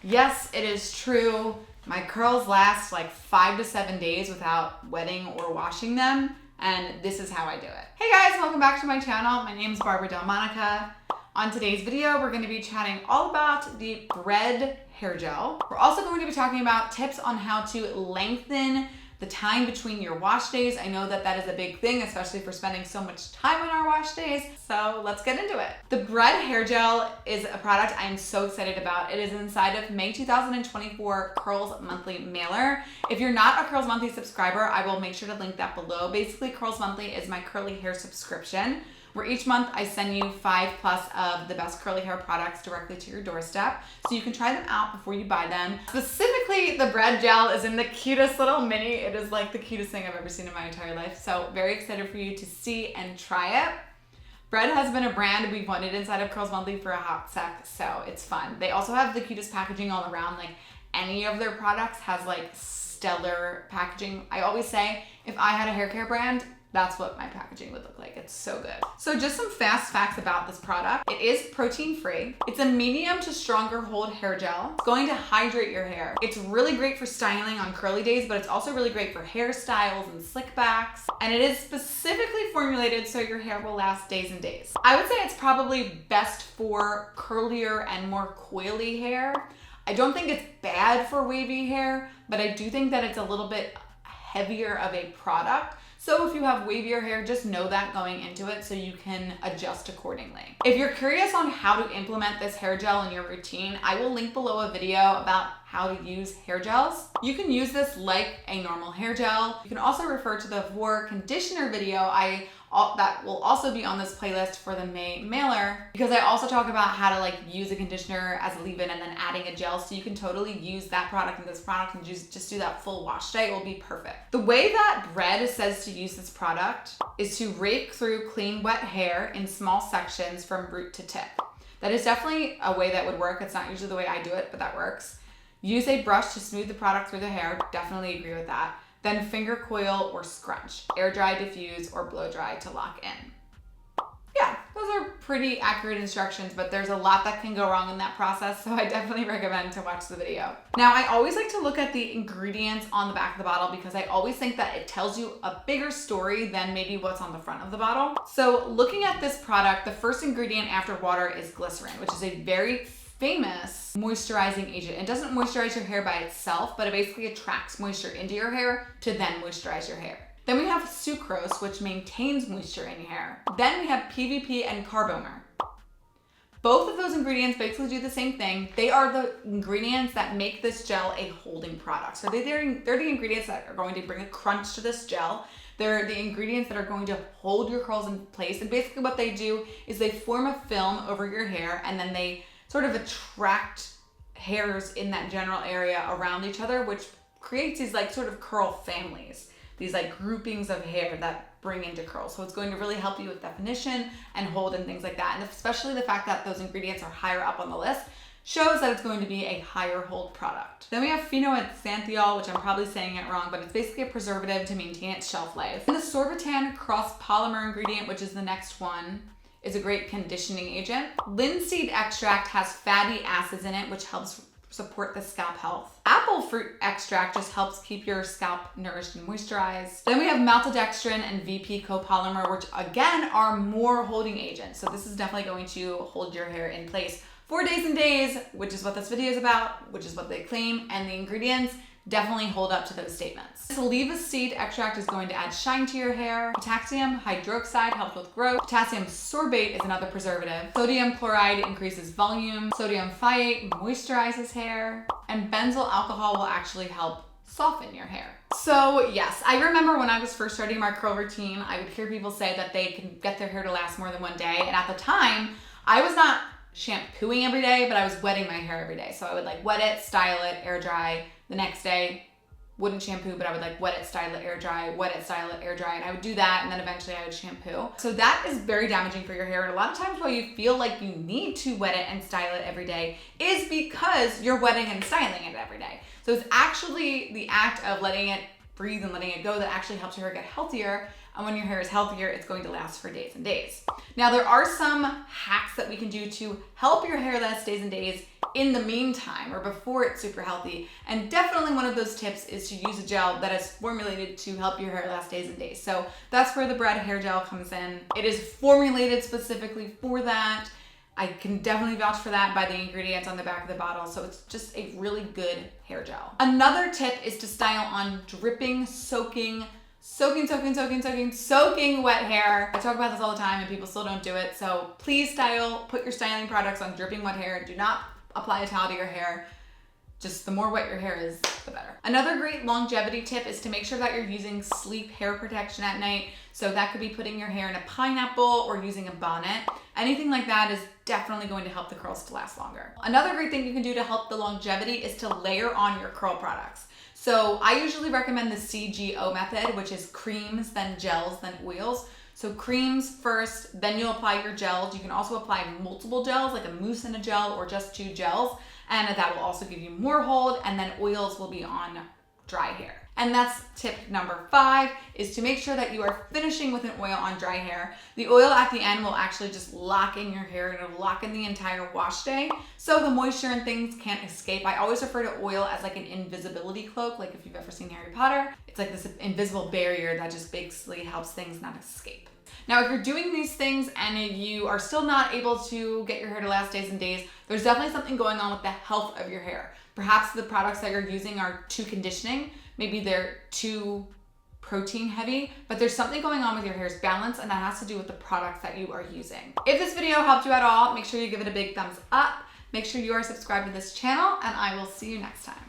Yes, it is true. My curls last like 5 to 7 days without wetting or washing them, and this is how I do it. Hey guys, welcome back to my channel. My name is Barbara Delmonica. On today's video, we're going to be chatting all about the Bread hair gel. We're also going to be talking about tips on how to lengthen the time between your wash days. I know that that is a big thing, especially for spending so much time on our wash days. So let's get into it. The Bread hair gel is a product I am so excited about. It is inside of May 2024 Curls Monthly mailer. If you're not a Curls Monthly subscriber, I will make sure to link that below. Basically, Curls Monthly is my curly hair subscription, where each month I send you 5+ of the best curly hair products directly to your doorstep, so you can try them out before you buy them. Specifically, the Bread gel is in the cutest little mini. It is like the cutest thing I've ever seen in my entire life, so very excited for you to see and try it. Bread has been a brand we've wanted inside of Curls Monthly for a hot sec, so it's fun. They also have the cutest packaging all around. Like, any of their products has like stellar packaging. I always say, if I had a hair care brand, that's what my packaging would look like. It's so good. So just some fast facts about this product. It is protein free. It's a medium to stronger hold hair gel. It's going to hydrate your hair. It's really great for styling on curly days, but it's also really great for hairstyles and slick backs. And it is specifically formulated so your hair will last days and days. I would say it's probably best for curlier and more coily hair. I don't think it's bad for wavy hair, but I do think that it's a little bit heavier of a product. So if you have wavier hair, just know that going into it so you can adjust accordingly. If you're curious on how to implement this hair gel in your routine, I will link below a video about how to use hair gels. You can use this like a normal hair gel. You can also refer to the Vor conditioner video that will also be on this playlist for the May mailer, because I also talk about how to like use a conditioner as a leave-in and then adding a gel, so you can totally use that product and this product and just do that full wash day. It will be perfect. The way that Bread says to use this product is to rake through clean wet hair in small sections from root to tip. That is definitely a way that would work. It's not usually the way I do it, but that works. Use a brush to smooth the product through the hair. Definitely agree with that. Then finger coil or scrunch. Air dry, diffuse, or blow dry to lock in. Yeah, those are pretty accurate instructions, but there's a lot that can go wrong in that process, so I definitely recommend to watch the video. Now, I always like to look at the ingredients on the back of the bottle because I always think that it tells you a bigger story than maybe what's on the front of the bottle. So looking at this product, the first ingredient after water is glycerin, which is a very famous moisturizing agent. It doesn't moisturize your hair by itself, but it basically attracts moisture into your hair to then moisturize your hair. Then we have sucrose, which maintains moisture in your hair. Then we have PVP and carbomer. Both of those ingredients basically do the same thing. They are the ingredients that make this gel a holding product. So they're the ingredients that are going to bring a crunch to this gel. They're the ingredients that are going to hold your curls in place. And basically what they do is they form a film over your hair, and then they sort of attract hairs in that general area around each other, which creates these like sort of curl families, these like groupings of hair that bring into curls. So it's going to really help you with definition and hold and things like that. And especially the fact that those ingredients are higher up on the list shows that it's going to be a higher hold product. Then we have phenoxanthiol, which I'm probably saying it wrong, but it's basically a preservative to maintain its shelf life. And the sorbitan cross polymer ingredient, which is the next one, is a great conditioning agent. Linseed extract has fatty acids in it, which helps support the scalp health. Apple fruit extract just helps keep your scalp nourished and moisturized. Then we have maltodextrin and VP copolymer, which again are more holding agents. So this is definitely going to hold your hair in place for days and days, which is what this video is about, which is what they claim, and the ingredients definitely hold up to those statements. Saliva seed extract is going to add shine to your hair. Potassium hydroxide helps with growth. Potassium sorbate is another preservative. Sodium chloride increases volume. Sodium thioate moisturizes hair. And benzyl alcohol will actually help soften your hair. So yes, I remember when I was first starting my curl routine, I would hear people say that they can get their hair to last more than one day. And at the time, I was not shampooing every day, but I was wetting my hair every day. So I would like wet it, style it, air dry. The next day, wouldn't shampoo, but I would like wet it, style it, air dry, wet it, style it, air dry, and I would do that, and then eventually I would shampoo. So that is very damaging for your hair, and a lot of times why you feel like you need to wet it and style it every day is because you're wetting and styling it every day. So it's actually the act of letting it breathe and letting it go that actually helps your hair get healthier, and when your hair is healthier, it's going to last for days and days. Now, there are some hacks that we can do to help your hair last days and days in the meantime or before it's super healthy. And definitely one of those tips is to use a gel that is formulated to help your hair last days and days. So that's where the Bread hair gel comes in. It is formulated specifically for that. I can definitely vouch for that by the ingredients on the back of the bottle. So it's just a really good hair gel. Another tip is to style on dripping, soaking wet hair. I talk about this all the time and people still don't do it. So please put your styling products on dripping wet hair. Do not apply a towel to your hair. Just the more wet your hair is, the better. Another great longevity tip is to make sure that you're using sleep hair protection at night. So that could be putting your hair in a pineapple or using a bonnet. Anything like that is definitely going to help the curls to last longer. Another great thing you can do to help the longevity is to layer on your curl products. So I usually recommend the CGO method, which is creams, then gels, then oils. So creams first, then you'll apply your gels. You can also apply multiple gels, like a mousse and a gel or just 2 gels. And that will also give you more hold, and then oils will be on dry hair. And that's tip number 5, is to make sure that you are finishing with an oil on dry hair. The oil at the end will actually just lock in your hair and it'll lock in the entire wash day. So the moisture and things can't escape. I always refer to oil as like an invisibility cloak, like if you've ever seen Harry Potter. It's like this invisible barrier that just basically helps things not escape. Now, if you're doing these things and you are still not able to get your hair to last days and days, there's definitely something going on with the health of your hair. Perhaps the products that you're using are too conditioning. Maybe they're too protein heavy, but there's something going on with your hair's balance, and that has to do with the products that you are using. If this video helped you at all, make sure you give it a big thumbs up. Make sure you are subscribed to this channel, and I will see you next time.